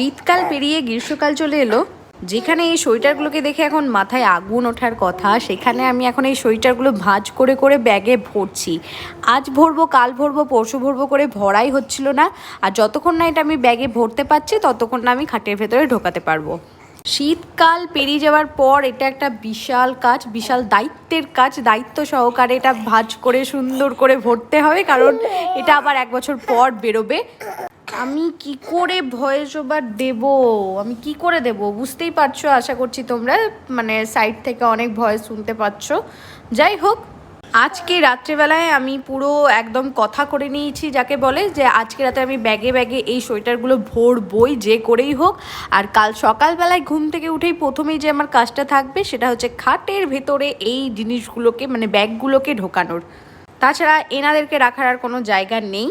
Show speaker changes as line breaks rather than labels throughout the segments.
শীতকাল পেরিয়ে গ্রীষ্মকাল চলে এলো, যেখানে এই সোয়েটারগুলোকে দেখে এখন মাথায় আগুন ওঠার কথা, সেখানে আমি এখন এই সোয়েটারগুলো ভাঁজ করে করে ব্যাগে ভরছি। আজ ভরবো, কাল ভরবো, পরশু ভরবো করে ভরাই হচ্ছিল না। আর যতক্ষণ না এটা আমি ব্যাগে ভরতে পারছি ততক্ষণ না আমি খাটের ভেতরে ঢোকাতে পারবো। শীতকাল পেরিয়ে যাওয়ার পর এটা একটা বিশাল কাজ, বিশাল দায়িত্বের কাজ। দায়িত্ব সহকারে এটা ভাঁজ করে সুন্দর করে ভরতে হবে, কারণ এটা আবার 1 বছর পর বেরোবে। আমি কি করে ভয়েস ওভার দেব, আমি কি করে দেব বুঝতেই পারছো। আশা করছি তোমরা মানে সাইড থেকে অনেক ভয়েস শুনতে পাচ্ছ। যাই হোক, আজকে রাত্রেবেলায় আমি পুরো একদম কথা করে নিয়েছি, যাকে বলে যে আজকে রাতে আমি ব্যাগে ব্যাগে এই সোয়েটারগুলো ভরবই যে করেই হোক। আর কাল সকালবেলায় ঘুম থেকে উঠেই প্রথমেই যে আমার কাজটা থাকবে সেটা হচ্ছে খাটের ভেতরে এই জিনিসগুলোকে মানে ব্যাগগুলোকে ঢোকানোর। তাছাড়া এনাদেরকে রাখার আর কোনো জায়গা নেই।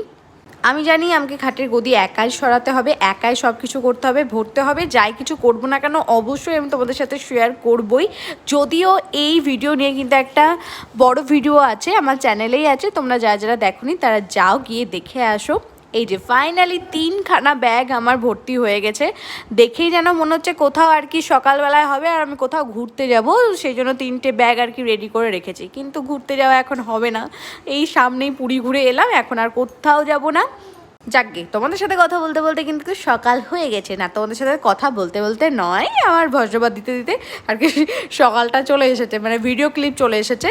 আমি জানি আমাকে খাটের গদি একাই সরাতে হবে, একাই সব কিছু করতে হবে, ভরতে হবে। যাই কিছু করবো না কেন অবশ্যই আমি তোমাদের সাথে শেয়ার করবই। যদিও এই ভিডিও নিয়ে কিন্তু একটা বড় ভিডিও আছে আমার চ্যানেলেই আছে, তোমরা যারা যারা দেখোনি তারা যাও গিয়ে দেখে আসো। এই যে ফাইনালি 3খানা ব্যাগ আমার ভর্তি হয়ে গেছে। দেখেই যেন মনে হচ্ছে কোথাও আর কি সকালবেলায় হবে আর আমি কোথাও ঘুরতে যাব, সেই জন্য 3টে ব্যাগ আর কি রেডি করে রেখেছি। কিন্তু ঘুরতে যাওয়া এখন হবে না, এই সামনেই পুরী ঘুরে এলাম, এখন আর কোথাও যাব না। যাকগে, তোমাদের সাথে কথা বলতে বলতে কিন্তু সকাল হয়ে গেছে। না, তোমাদের সাথে কথা বলতে বলতে নয়, আমার ভজ্রপাত দিতে দিতে আর কি সকালটা চলে এসেছে, মানে ভিডিও ক্লিপ চলে এসেছে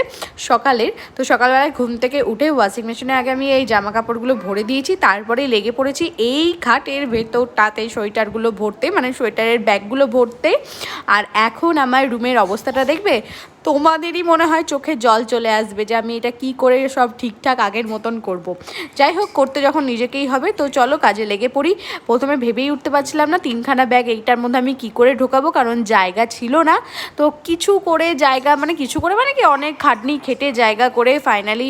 সকালের। তো সকালবেলায় ঘুম থেকে উঠে ওয়াশিং মেশিনে আগে আমি এই জামা কাপড়গুলো ভরে দিয়েছি, তারপরে লেগে পড়েছি এই খাটের ভেতরটাতে সোয়েটারগুলো ভরতে, মানে সোয়েটারের ব্যাগগুলো ভরতে। আর এখন আমার রুমের অবস্থাটা দেখবে, তোমাদেরই মনে হয় চোখে জল চলে আসবে যে আমি এটা কি করে সব ঠিকঠাক আগের মতন করব। যাই হোক, করতে যখন নিজেকেই হবে তো চলো কাজে লেগে পড়ি। প্রথমে ভেবেই উঠতে পারছিলাম না 3খানা ব্যাগ এইটার মধ্যে আমি কি করে ঢোকাবো, কারণ জায়গা ছিল না। তো কিছু করে জায়গা মানে কিছু করে মানে কি অনেক খাটনি খেটে জায়গা করে ফাইনালি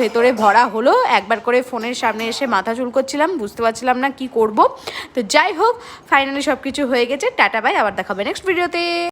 ভেতরে ভরা হলো। একবার করে ফোনের সামনে এসে মাথা চুলকোচ্ছিলাম, বুঝতে পারছিলাম না কি করব। তো যাই হোক, ফাইনালি সব কিছু হয়ে গেছে। টাটা বাই, আবার দেখাবে নেক্সট ভিডিওতে।